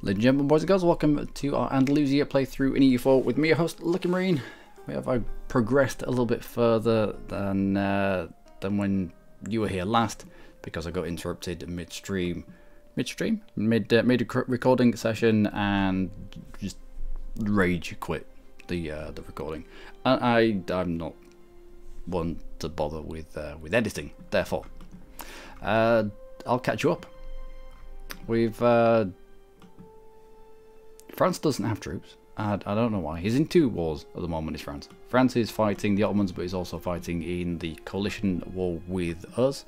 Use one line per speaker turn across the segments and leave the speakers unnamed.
Ladies and gentlemen, boys and girls, welcome to our Andalusia playthrough in EU4 with me, your host, Luckymarine. I progressed a little bit further than when you were here last, because I got interrupted mid-recording session and just rage quit the recording. And I'm not one to bother with editing, therefore I'll catch you up. France doesn't have troops. I don't know why. He's in two wars at the moment, is France. France is fighting the Ottomans, but he's also fighting in the coalition war with us.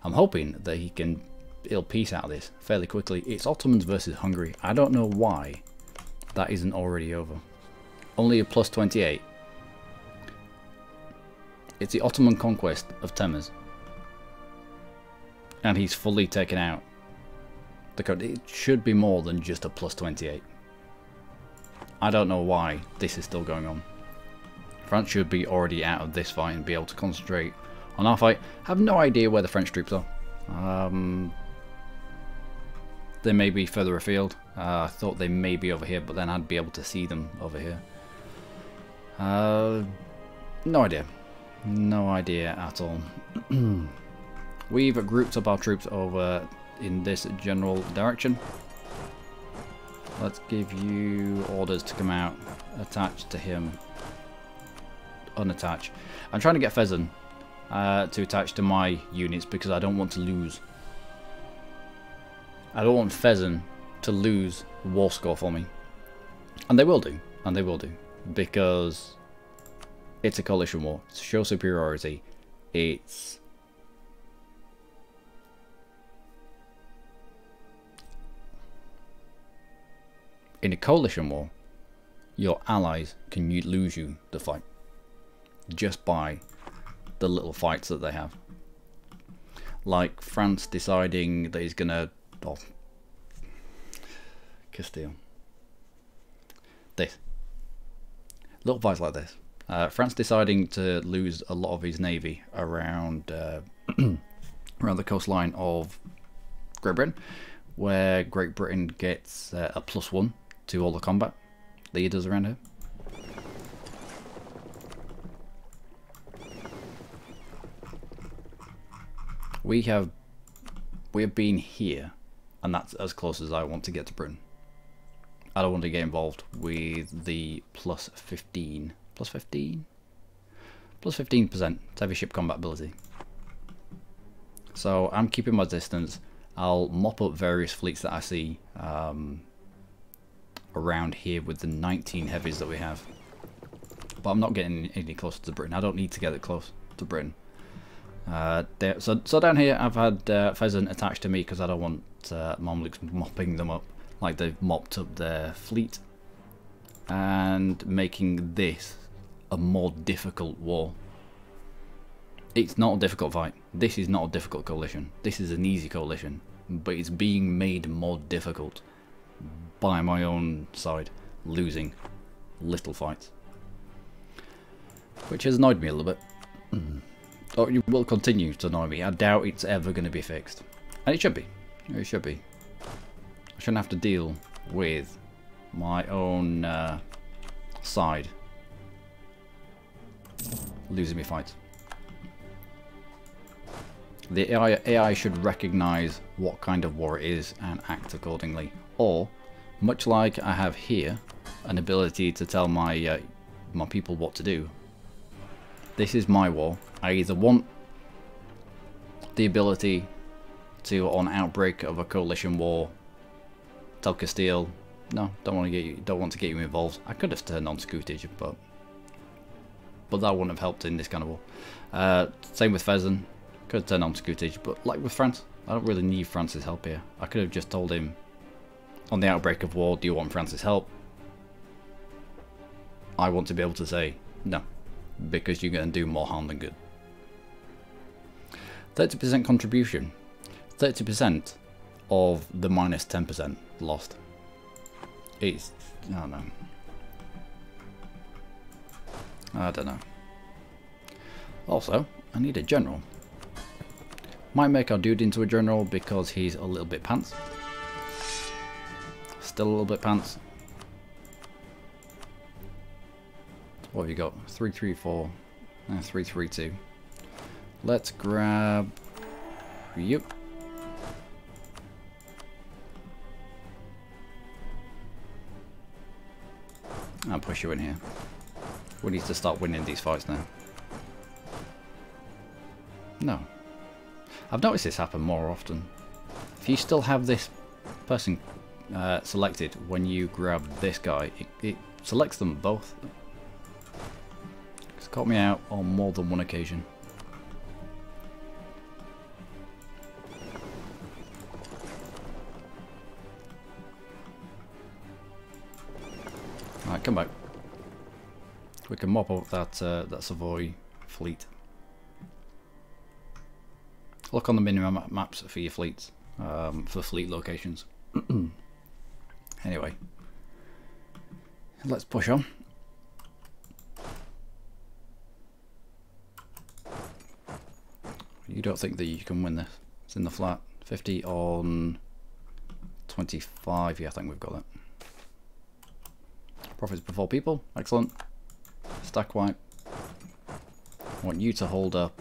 I'm hoping that he'll peace out of this fairly quickly. It's Ottomans versus Hungary. I don't know why that isn't already over. Only a plus 28. It's the Ottoman conquest of Temes. And he's fully taken out the code. It should be more than just a plus 28. I don't know why this is still going on. France should be already out of this fight and be able to concentrate on our fight. I have no idea where the French troops are. They may be further afield. I thought they may be over here, but then I'd be able to see them over here. No idea. No idea at all. We've grouped up our troops over in this general direction. Let's give you orders to come out, attach to him, unattach. I'm trying to get Fezzan to attach to my units because I don't want to lose. I don't want Fezzan to lose the war score for me. And they will do, because it's a coalition war. It's show superiority. It's in a coalition war, your allies can lose you the fight just by the little fights that they have. Like France deciding that he's gonna Castile. This little fights like this. France deciding to lose a lot of his navy around around the coastline of Great Britain, where Great Britain gets a +1 to all the combat that he does around here. We have been here, and that's as close as I want to get to Britain. I don't want to get involved with the plus 15% heavy ship combat ability. So I'm keeping my distance. I'll mop up various fleets that I see around here with the 19 heavies that we have, but I'm not getting any closer to Britain. I don't need to get it close to Britain. So down here I've had Fezzan attached to me because I don't want Mamluks mopping them up like they've mopped up their fleet and making this a more difficult war. It's not a difficult fight. This is not a difficult coalition. This is an easy coalition, but it's being made more difficult by my own side losing little fights, which has annoyed me a little bit. Or it will continue to annoy me. I doubt it's ever going to be fixed, and it should be. It should be. I shouldn't have to deal with my own side losing me fights. The AI should recognize what kind of war it is and act accordingly, or much like I have here, an ability to tell my my people what to do. This is my war. I either want the ability to, on outbreak of a coalition war, tell Castile, no, don't want to get you involved. I could have turned on scutage, but that wouldn't have helped in this kind of war. Same with Fezzan, could have turned on scutage, but like with France, I don't really need France's help here. I could have just told him, on the outbreak of war, do you want France's help? I want to be able to say no, because you're going to do more harm than good. 30% contribution. 30% of the minus 10% lost. It's, I don't know. I don't know. Also, I need a general. Might make our dude into a general because he's a little bit pants. still a little bit pants. What have you got? 334 and 332. Let's grab you. I'll push you in here. We need to start winning these fights now. No. I've noticed this happen more often. If you still have this person selected when you grab this guy, it selects them both. It's caught me out on more than one occasion. Alright, come back. We can mop up that Savoy fleet. Look on the mini maps for your fleets, for fleet locations. Anyway, let's push on. You don't think that you can win this? It's in the flat. 50 on 25. Yeah, I think we've got that. Profits before people. Excellent. Stack wipe. I want you to hold up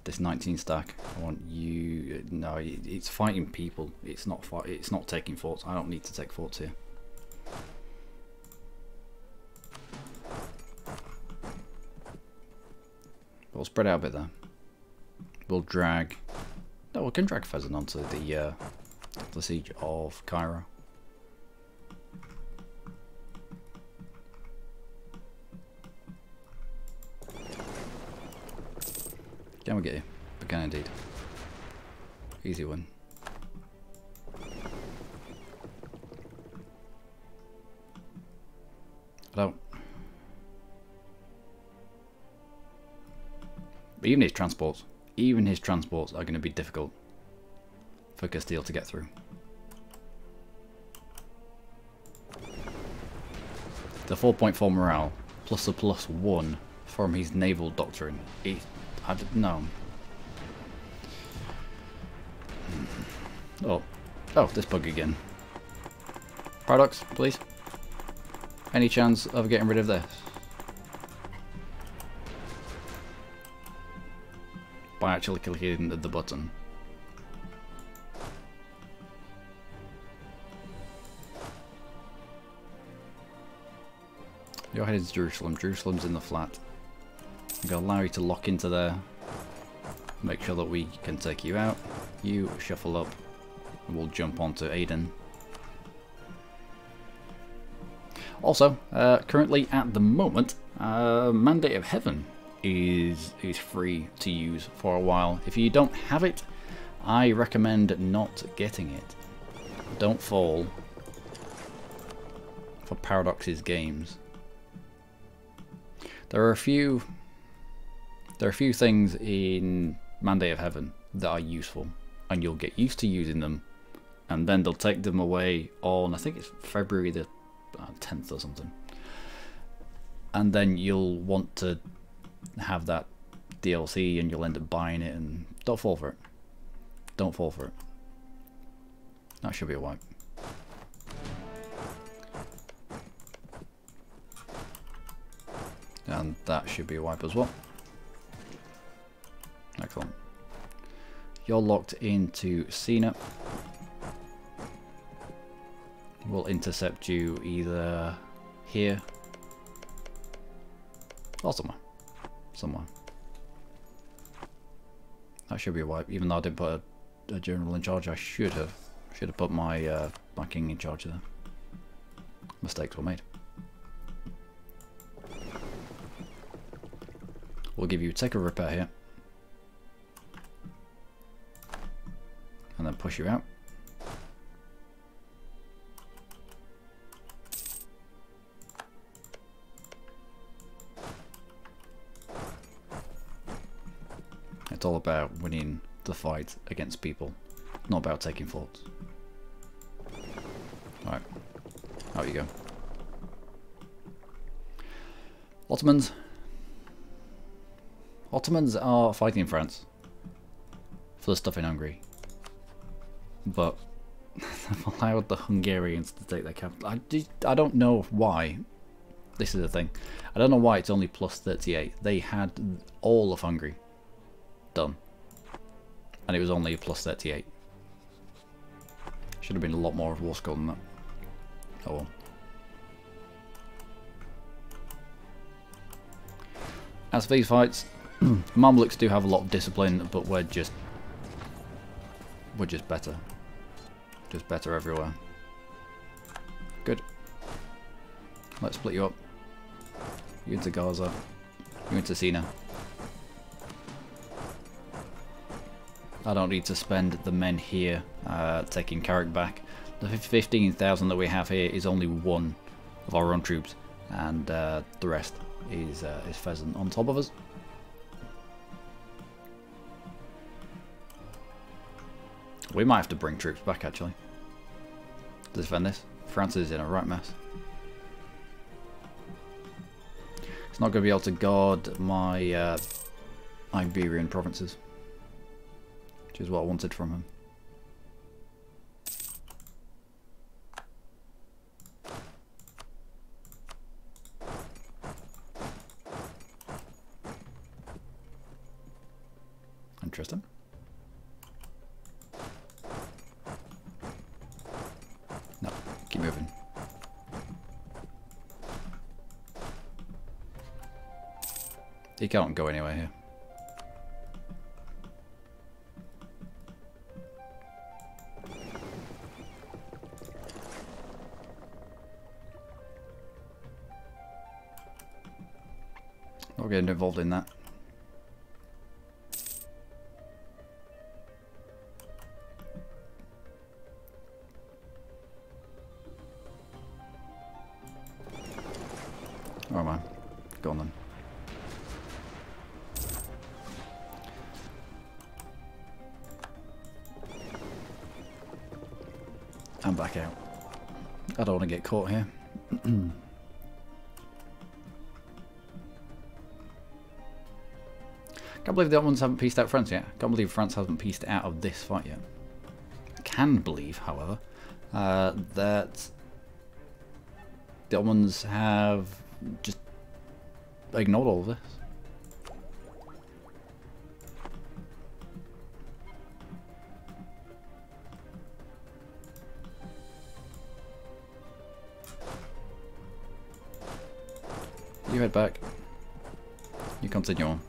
this 19 stack. I want you. No, it's fighting people. It's not. It's not taking forts. I don't need to take forts here. We'll spread out a bit there. We'll drag. No, we can drag Pheasant onto the siege of Cairo. Can we get you? We can indeed. Easy win. I don't. But even his transports are going to be difficult for Castile to get through. The 4.4 morale plus the +1 from his naval doctrine. I don't know. Oh, this bug again. Paradox, please. Any chance of getting rid of this? By actually clicking the button. You're headed to Jerusalem. Jerusalem's in the flat. I'm going to allow you to lock into there. Make sure that we can take you out. You shuffle up. And we'll jump onto Aden. Also, currently at the moment, Mandate of Heaven is free to use for a while. If you don't have it, I recommend not getting it. Don't fall for Paradox's games. There are a few things in Mandate of Heaven that are useful, and you'll get used to using them, and then they'll take them away on, I think it's February the 10th or something, and then you'll want to have that DLC and you'll end up buying it, and don't fall for it. Don't fall for it. That should be a wipe. And that should be a wipe as well. Excellent. You're locked into Cena. We'll intercept you either here or somewhere. That should be a wipe. Even though I didn't put a general in charge, I should have put my my king in charge there. Mistakes were made. We'll give you take a repair here, and then push you out. It's all about winning the fight against people, not about taking forts. Alright, out you go. Ottomans are fighting France for the stuff in Hungary, but they've allowed the Hungarians to take their capital. I don't know why. This is the thing. I don't know why it's only plus 38. They had all of Hungary done. And it was only a plus 38. Should have been a lot more of war score than that. Oh well. As for these fights, Mamluks do have a lot of discipline, but we're just better. Just better everywhere. Good. Let's split you up. You into Gaza. You into Sina. I don't need to spend the men here taking Carrick back. The 15,000 that we have here is only one of our own troops, and the rest is Pheasant on top of us. We might have to bring troops back actually to defend this. France is in a right mess. It's not going to be able to guard my Iberian provinces, which is what I wanted from him. Interesting. No, keep moving. He can't go anywhere here. Not getting involved in that. Oh man, go on then. I'm back out. I don't want to get caught here. Can't believe the Ottomans haven't pieced out France yet. Can't believe France hasn't pieced out of this fight yet. I can believe, however, that the Ottomans have just ignored all of this. You head back. You continue on.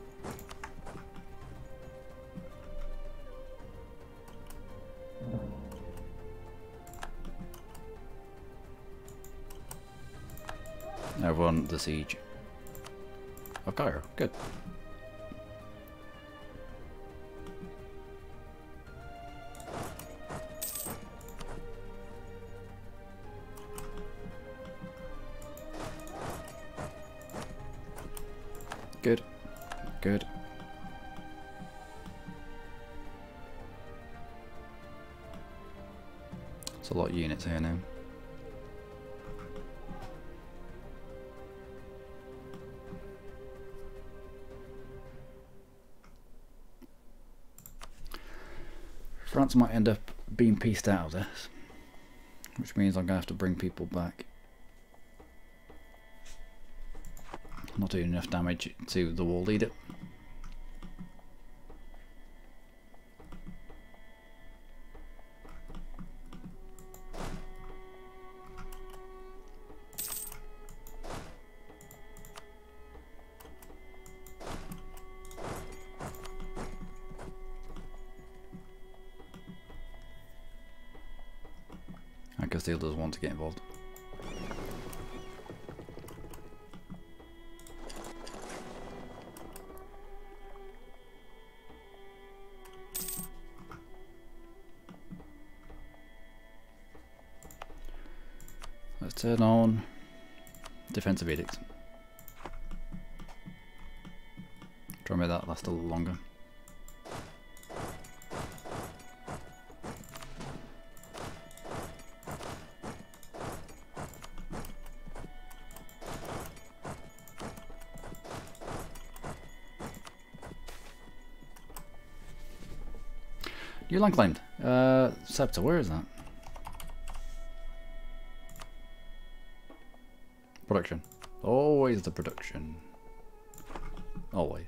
I've won the siege of Cairo. Good. Good. Good. It's a lot of units here now. France might end up being pieced out of this, which means I'm going to have to bring people back. I'm not doing enough damage to the war leader. Castile doesn't want to get involved. Let's turn on defensive edict. Try and make that last a little longer. New land claimed. Scepter, where is that? Production. Always the production. Always.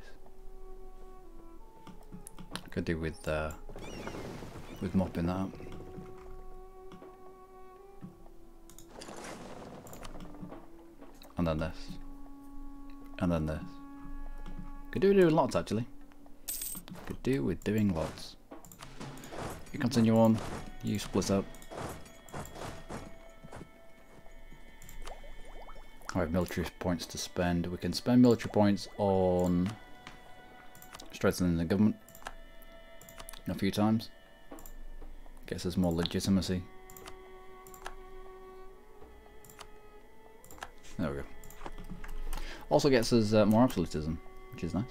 Could do with mopping that up. And then this. And then this. Could do with lots actually. Could do with doing lots. You continue on, you split up. I have military points to spend. We can spend military points on strengthening the government a few times. Gets us more legitimacy. There we go. Also gets us more absolutism, which is nice.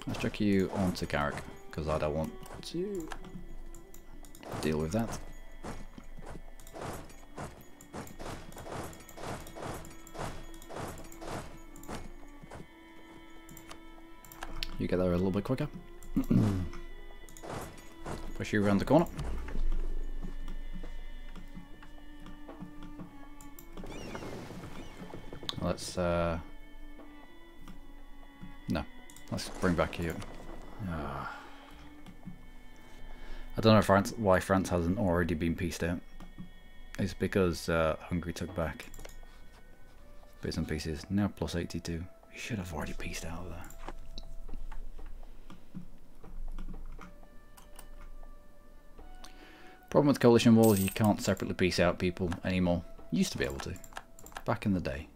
Let's chuck you onto Carrick, because I don't want to deal with that. You get there a little bit quicker. Push you around the corner. Let's no. Let's bring back you. I don't know if why France hasn't already been pieced out. It's because Hungary took back bits and pieces. Now plus 82. You should have already pieced out of there. Problem with coalition wars, you can't separately piece out people anymore. You used to be able to, back in the day.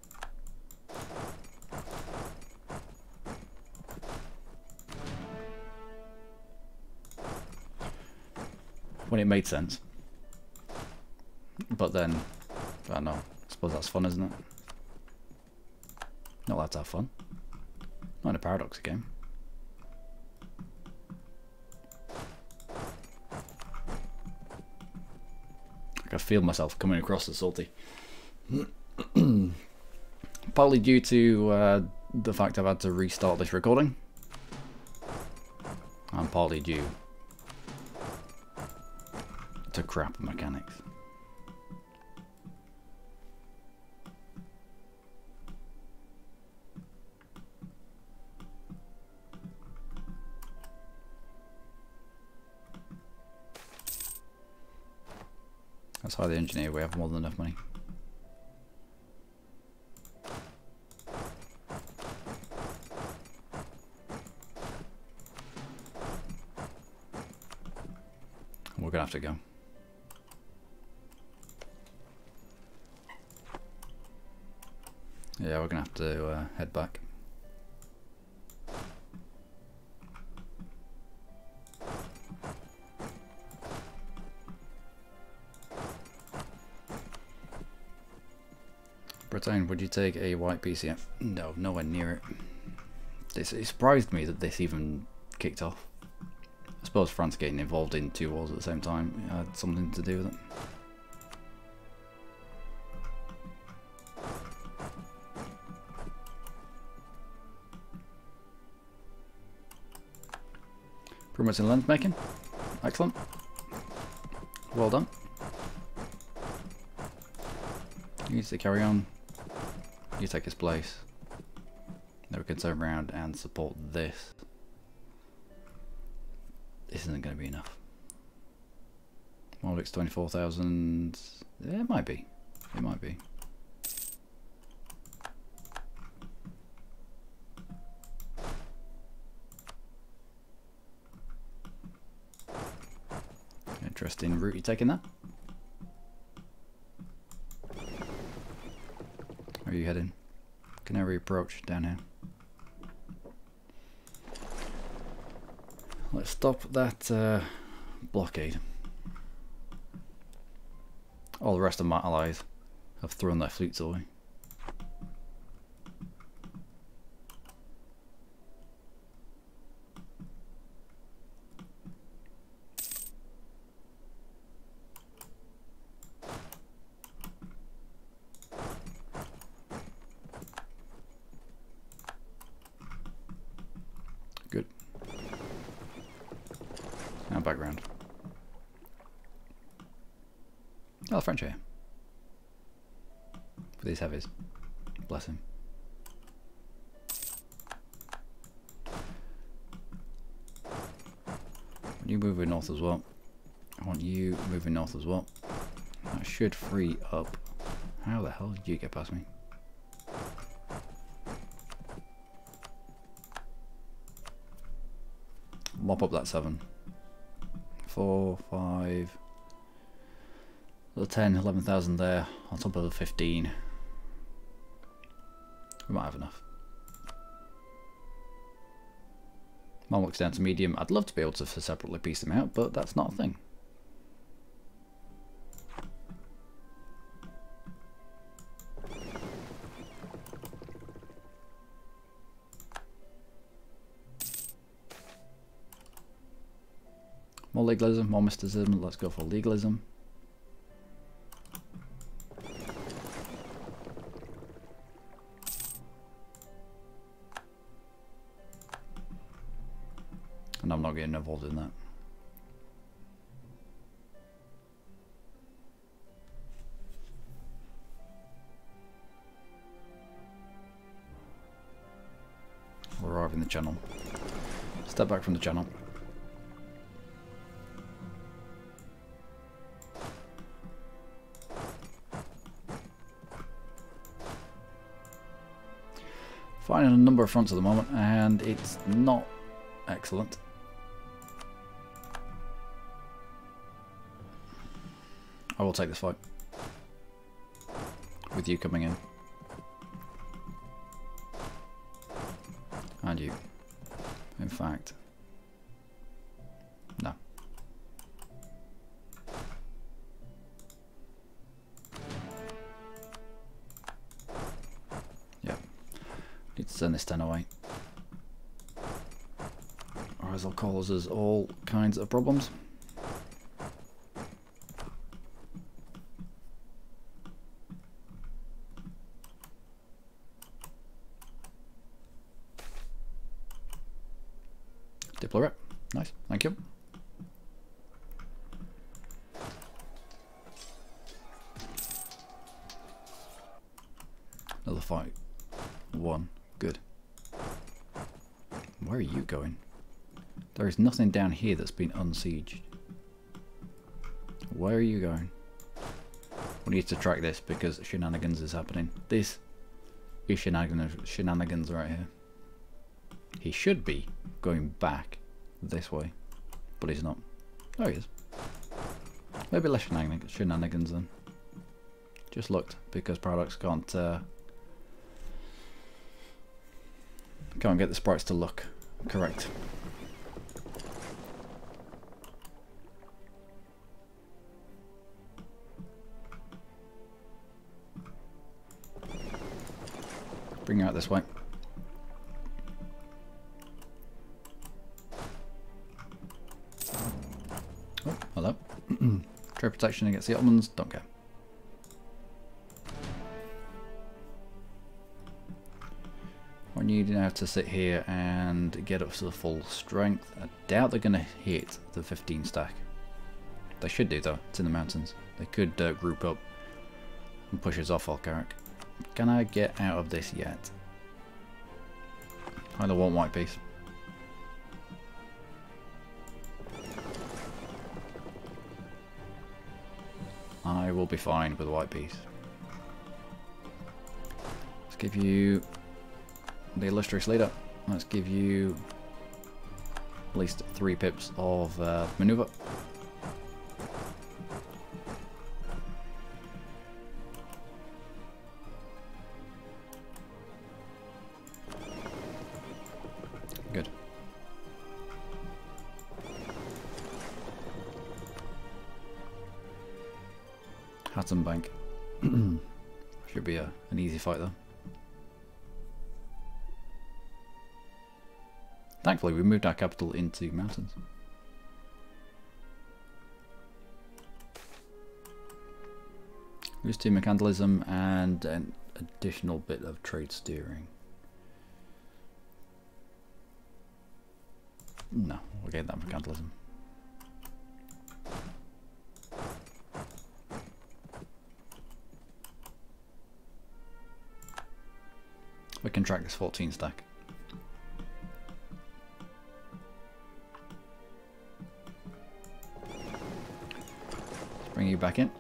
When it made sense. But then, I don't know, I suppose that's fun, isn't it? Not allowed to have fun. Not in a Paradox game. I can feel myself coming across as salty. Partly due to the fact I've had to restart this recording. And partly due to crap mechanics. Let's hire the engineer, we have more than enough money. We're gonna have to go. Yeah, we're gonna have to head back. Britain, would you take a white piece yet? No, nowhere near it. It surprised me that this even kicked off. I suppose France getting involved in two wars at the same time had something to do with it. Improvements in lens making. Excellent. Well done. You need to carry on. You take his place. Then we can turn around and support this. This isn't going to be enough. Mordic's 24,000. Yeah, it might be. It might be. Interesting route you're taking there. Where are you heading? Canary approach down here. Let's stop that blockade. All the rest of my allies have thrown their fleets away. Good. Now background. Oh, French here. For these heavies. Bless him. You moving north as well. I want you moving north as well. That should free up. How the hell did you get past me? Mop up that 7. 4, 5. The 10, 11,000 there on top of the 15. We might have enough. Mine looks down to medium. I'd love to be able to separately piece them out, but that's not a thing. More legalism, more mysticism. Let's go for legalism. And I'm not getting involved in that. We're arriving the channel. Step back from the channel. Finding a number of fronts at the moment, and it's not excellent. I will take this fight with you coming in, and you. In fact, no. Yeah, need to send this 10 away, or else it'll cause us all kinds of problems. Diplo rep. Nice, thank you. Another fight. 1. Good. Where are you going? There is nothing down here that's been unsieged. Where are you going? We need to track this because shenanigans is happening. This is shenanigans right here. He should be going back this way, but he's not. There he is. Maybe less shenanigans then. Just looked because products can't get the sprites to look correct. Bring her out this way. Oh, hello. Trade protection against the Ottomans, don't care. I need now to sit here and get up to the full strength. I doubt they're going to hit the 15 stack. They should do though, it's in the mountains. They could group up and push us off Alcaric. Can I get out of this yet? I don't want white piece. I will be fine with a white piece. Let's give you the illustrious leader. Let's give you at least 3 pips of maneuver. Good. Hatton Bank. Should be an easy fight though. Thankfully we moved our capital into mountains. Use team mercantilism and an additional bit of trade steering. No, we'll get that mercantilism. We can track this 14 stack. Let's bring you back in.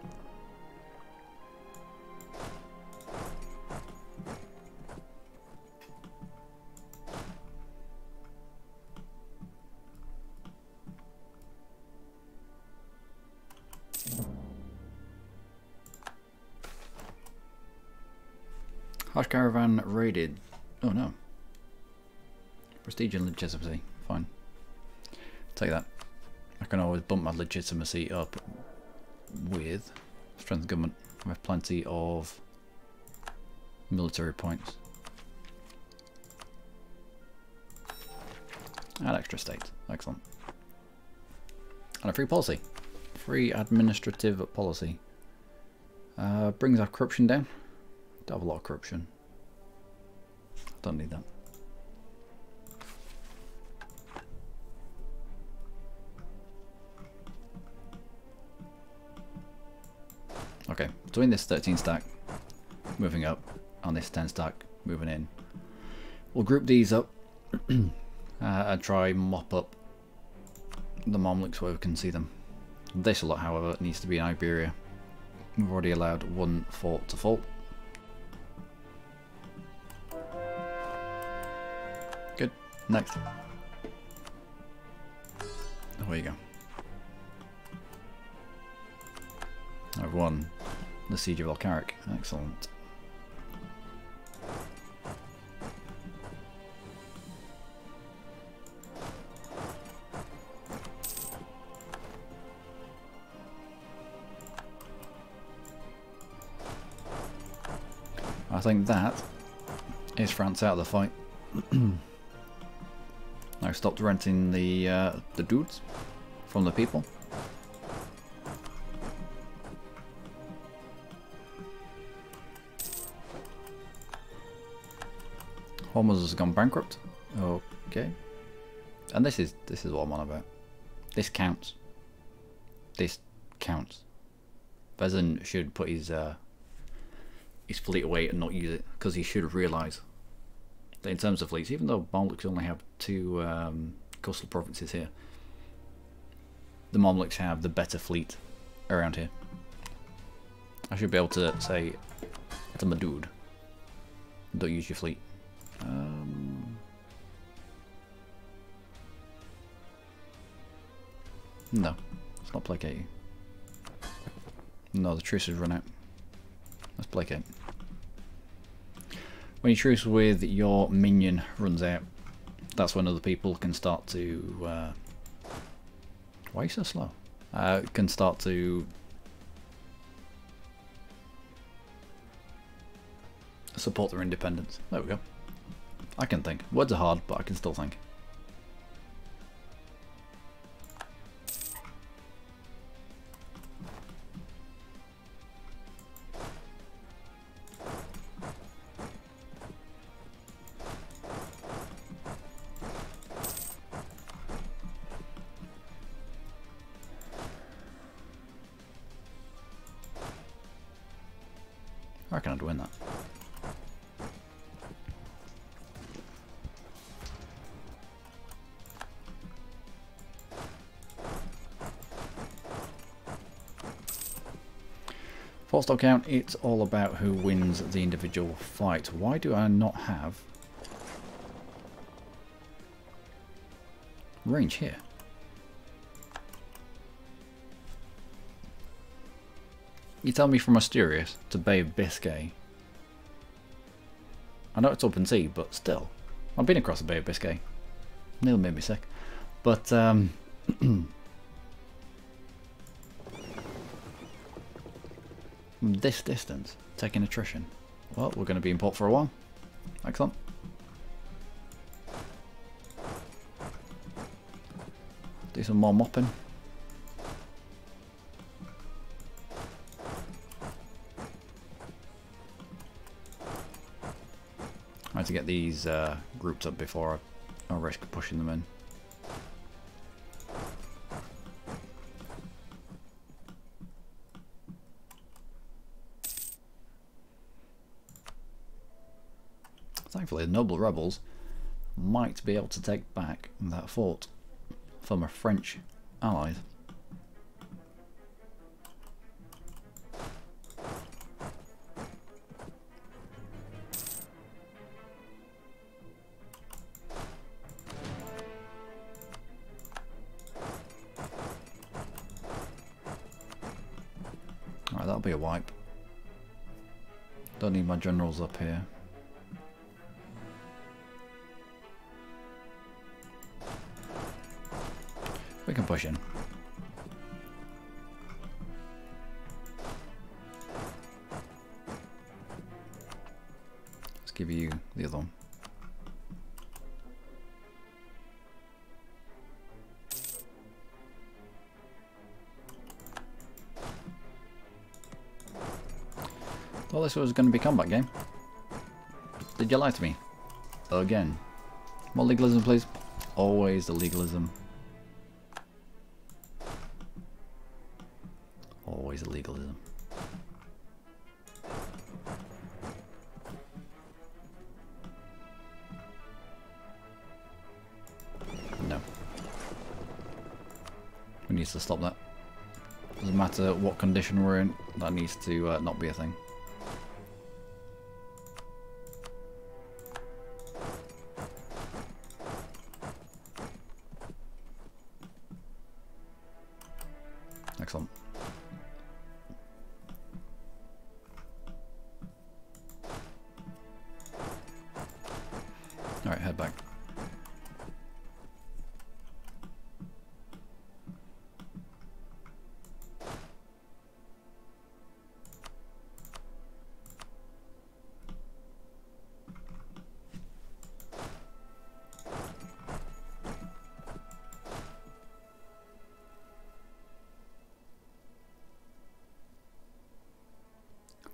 Harsh caravan raided. Oh no. Prestige and legitimacy. Fine. Take that. I can always bump my legitimacy up with strength of government. I have plenty of military points. And extra state. Excellent. And a free policy. Free administrative policy. Brings our corruption down. Don't have a lot of corruption. Don't need that. Okay, so in this 13 stack, moving up, on this 10 stack, moving in. We'll group these up and try mop up the Mamluks where we can see them. This a lot, however, needs to be in Iberia. We've already allowed one fort to fall. Good. Next. There you go. I've won the Siege of Alcaric. Excellent. I think that is France out of the fight. I've stopped renting the dudes from the people. Hormuz has gone bankrupt. Okay. And this is what I'm on about. This counts. This counts. Vezin should put his fleet away and not use it, because he should realise that in terms of fleets, even though Mamluks only have 2 coastal provinces here, the Mamluks have the better fleet around here. I should be able to say to my dude, don't use your fleet. No, let's not placate you. No, the truce has run out. Let's placate. When your truce with your minion runs out, that's when other people can start to... why are you so slow? Can start to support their independence. There we go. I can think. Words are hard, but I can still think. I reckon I'd win that. Fort stock count, it's all about who wins the individual fight. Why do I not have range here? You tell me from Asturias to Bay of Biscay. I know it's open sea, but still. I've been across the Bay of Biscay. Nearly made me sick. But, this distance, taking attrition. Well, we're going to be in port for a while. Excellent. Do some more mopping. I have to get these groups up before I risk pushing them in. Thankfully, the noble rebels might be able to take back that fort from a French allies. Alright, that'll be a wipe. Don't need my generals up here. We can push in. Let's give you the other one. Well, this was going to be a combat game. Did you lie to me? Again. More legalism, please. Always the legalism. Always the legalism. No. We need to stop that. Doesn't matter what condition we're in, that needs to not be a thing. Excellent. Alright, head back.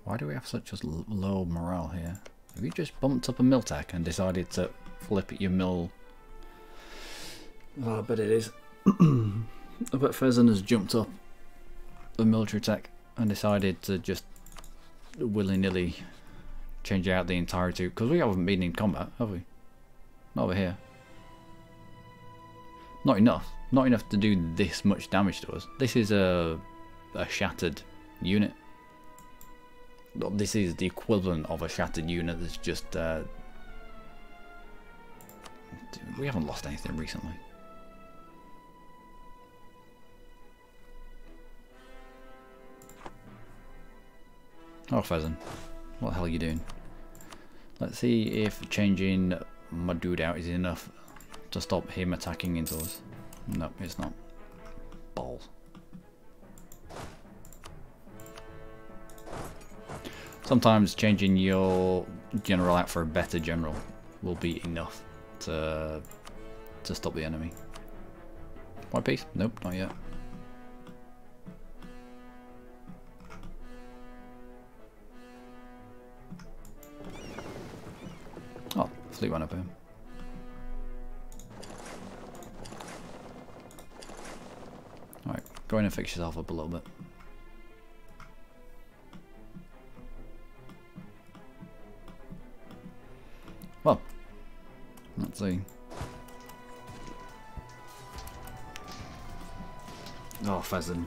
Why do we have such a low morale here? Have you just bumped up a mill tech and decided to flip your mill? Oh, I bet it is. I bet Fezzen has jumped up the military tech and decided to just willy-nilly change out the entirety, because we haven't been in combat, have we? Not over here. Not enough. Not enough to do this much damage to us. This is a shattered unit. This is the equivalent of a shattered unit that's just... we haven't lost anything recently. Oh, Pheasant. What the hell are you doing? Let's see if changing my dude out is enough to stop him attacking into us. No, it's not. Balls. Sometimes changing your general out for a better general will be enough to stop the enemy. White piece? Nope, not yet. Oh, fleet went up here. Alright, go in and fix yourself up a little bit. Well, let's see. Oh, Pheasant.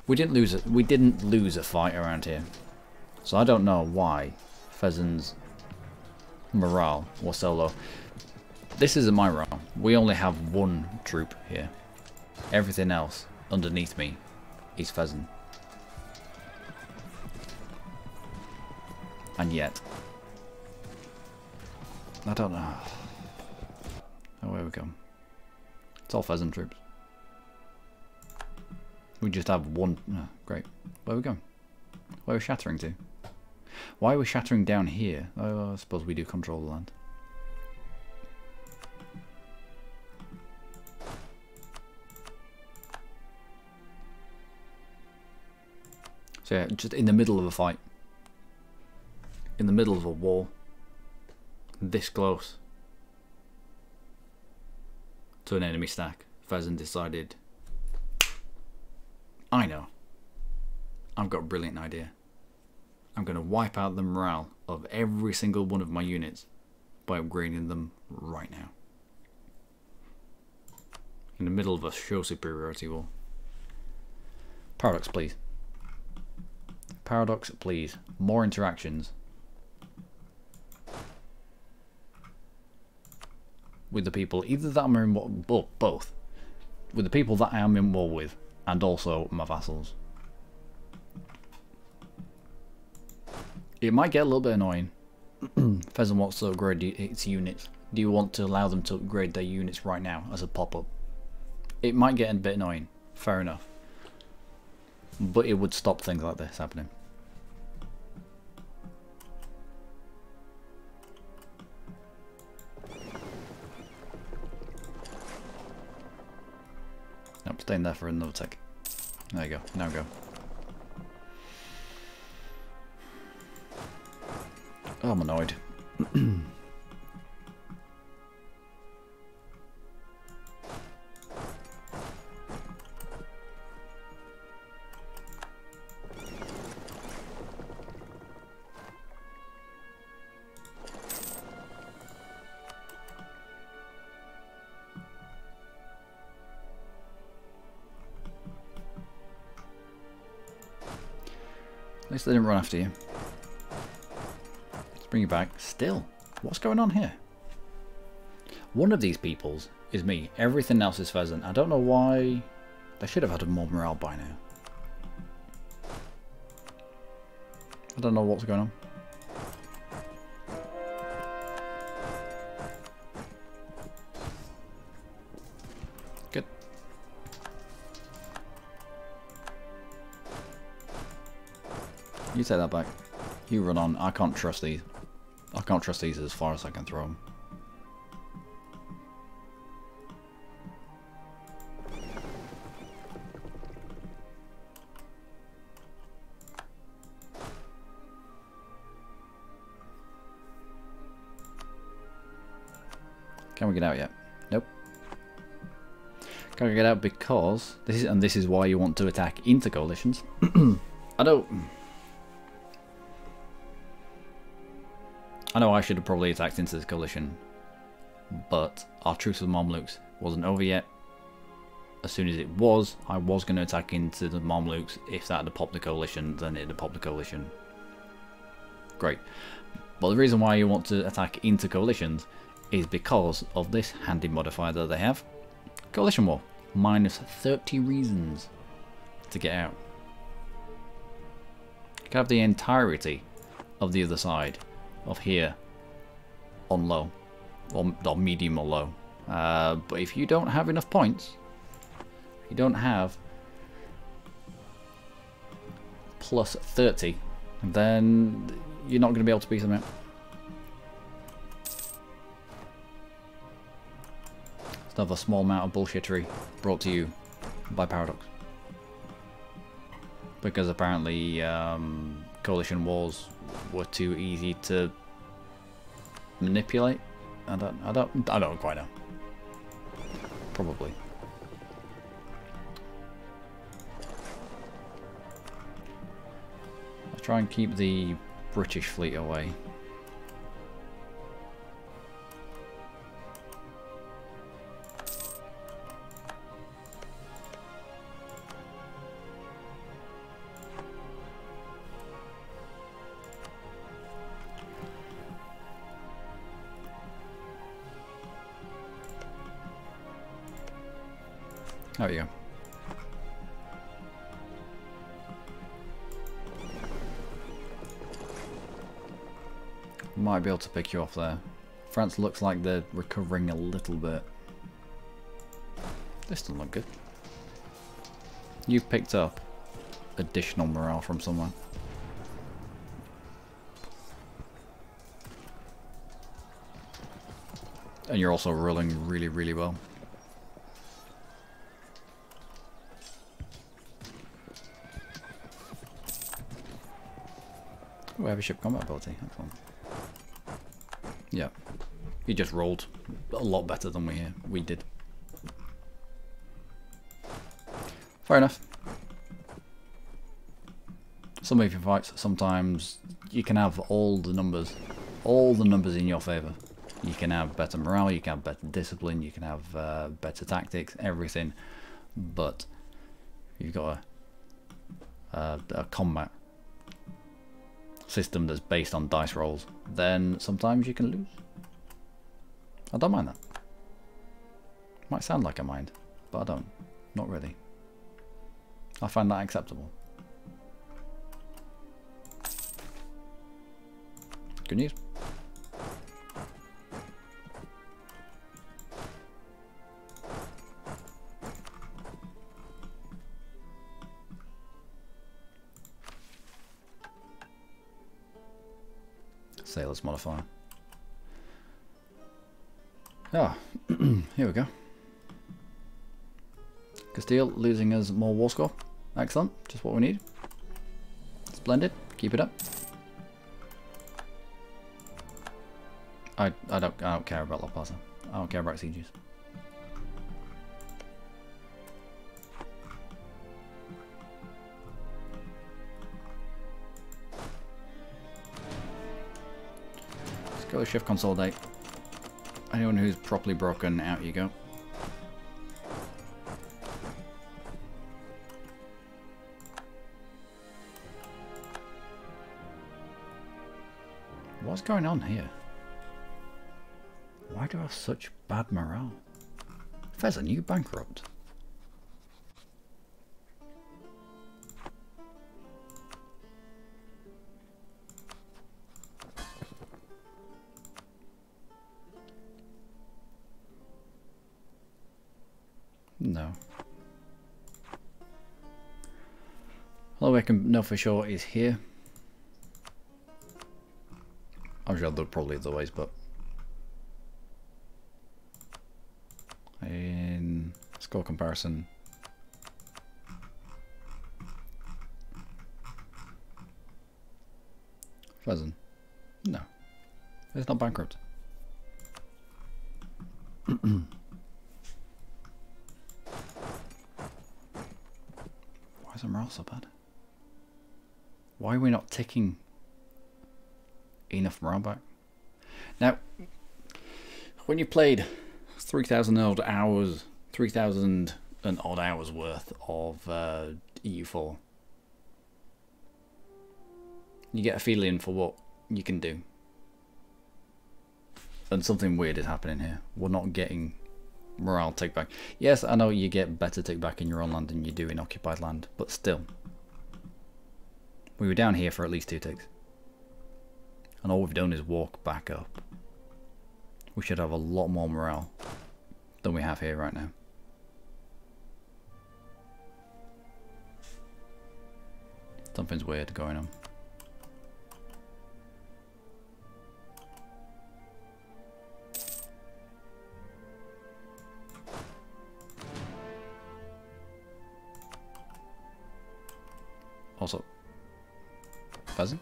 We didn't lose a fight around here, so I don't know why Pheasant's morale was so low. This isn't my morale. We only have one troop here. Everything else underneath me is Pheasant. And yet, I don't know. Oh, where we go. It's all Pheasant troops. We just have one. Oh, great. Where are we going? Where are we shattering to? Why are we shattering down here? Oh, I suppose we do control the land. So yeah, just in the middle of a fight. In the middle of a war, this close to an enemy stack, Pheasant decided, I know, I've got a brilliant idea. I'm going to wipe out the morale of every single one of my units by upgrading them right now. In the middle of a show superiority war. Paradox, please. Paradox, please. More interactions. With the people, either that I'm in war, both. With the people that I am in war with, and also my vassals. It might get a little bit annoying. Pheasant wants to upgrade its units. Do you want to allow them to upgrade their units right now as a pop-up? It might get a bit annoying. Fair enough. But it would stop things like this happening. Nope, staying there for another tick. There you go. Now go. Oh, I'm annoyed. At least they didn't run after you. Let's bring you back. Still, what's going on here? One of these peoples is me. Everything else is pheasant. I don't know why. They should have had more morale by now. I don't know what's going on. Good. You take that back. You run on. I can't trust these. I can't trust these as far as I can throw them. Can we get out yet? Nope. Can't get out because this is why you want to attack into coalitions. I know I should have probably attacked into this coalition, but our truce with Mamluks wasn't over yet. As soon as it was, I was going to attack into the Mamluks. If that had popped the coalition, then it had popped the coalition. Great. But the reason why you want to attack into coalitions is because of this handy modifier that they have. Coalition War. Minus 30 reasons to get out. You can have the entirety of the other side of here on low. Or medium or low. But if you don't have enough points, you don't have plus 30, then you're not going to be able to beat them out. Another small amount of bullshittery brought to you by Paradox. Because apparently coalition wars were too easy to manipulate. I don't quite know. Probably. I'll try and keep the British fleet away. There we go. Might be able to pick you off there. France looks like they're recovering a little bit. This doesn't look good. You've picked up additional morale from someone. And you're also rolling really, really well. Oh, heavy ship combat ability. Excellent. Yeah, he just rolled a lot better than we did. Fair enough. some of your fights, sometimes you can have all the numbers in your favour. You can have better morale, you can have better discipline, you can have better tactics, everything. But you've got a combat system that's based on dice rolls, then sometimes you can lose. I don't mind that. Might sound like I mind, but I don't. Not really. I find that acceptable. Good news. Sailor's modifier. Ah, here we go. Castile losing us more war score. Excellent, just what we need. Splendid, keep it up. I don't care about La Plaza. I don't care about sieges. Let's go to shift consolidate. Anyone who's properly broken, out you go. What's going on here? Why do I have such bad morale? Pheasant, you bankrupt. No. All I can know for sure is here. I'm sure they're probably other ways, but in score comparison, Pheasant. No, it's not bankrupt. Why is the morale so bad? Why are we not ticking enough morale back? Now, when you played 3,000 odd hours, 3,000 and odd hours worth of EU4, you get a feeling for what you can do. And something weird is happening here. We're not getting morale take back. Yes, I know you get better take back in your own land than you do in occupied land, but still. We were down here for at least 2 ticks. And all we've done is walk back up. We should have a lot more morale than we have here right now. Something's weird going on. Also, Pheasant?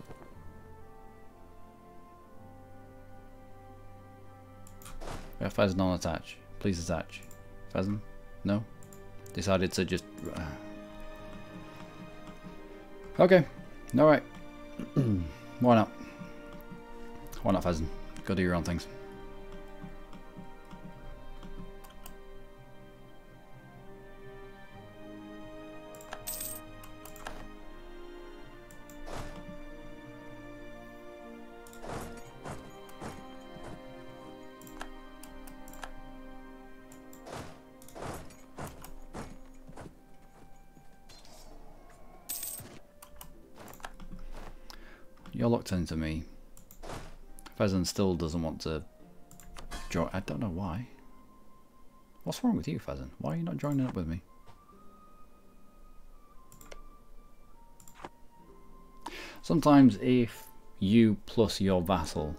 We have Pheasant on attach. Please attach. Pheasant? No? Decided to just... Okay. Alright. Why not? Why not, Pheasant? Go do your own things. You're locked into me. Pheasant still doesn't want to join. I don't know why. What's wrong with you, Pheasant? Why are you not joining up with me? Sometimes if you plus your vassal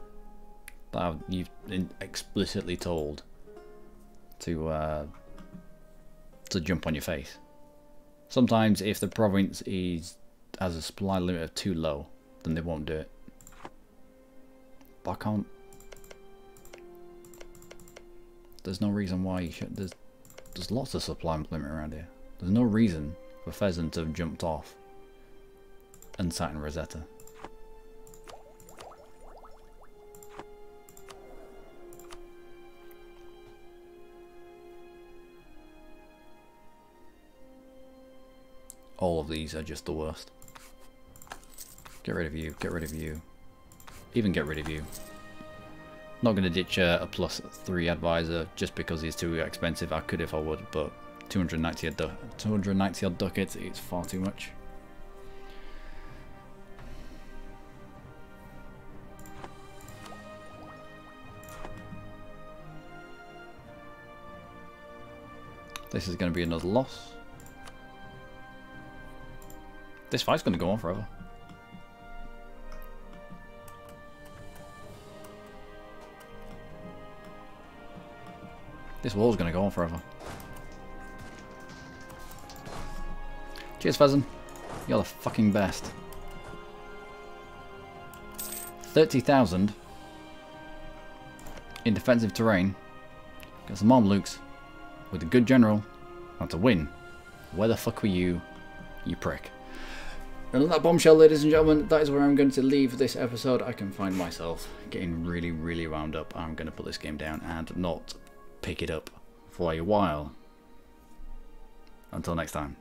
that you've been explicitly told to jump on your face. Sometimes if the province has a supply limit of too low, then they won't do it. But I can't. There's no reason why you should. There's lots of supply limit around here. There's no reason for Pheasant to have jumped off and Saturn Rosetta. All of these are just the worst. Get rid of you, get rid of you. Even get rid of you. Not going to ditch a +3 advisor just because he's too expensive. I could if I would, but 290 odd ducats, it's far too much. This is going to be another loss. This fight's going to go on forever. This war's going to go on forever. Cheers, Pheasant. You're the fucking best. 30,000 in defensive terrain against the Mamluks with a good general and to win. Where the fuck were you, you prick? And on that bombshell, ladies and gentlemen, that is where I'm going to leave this episode. I can find myself getting really, really wound up. I'm going to put this game down and not pick it up for a while. Until next time,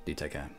do take care.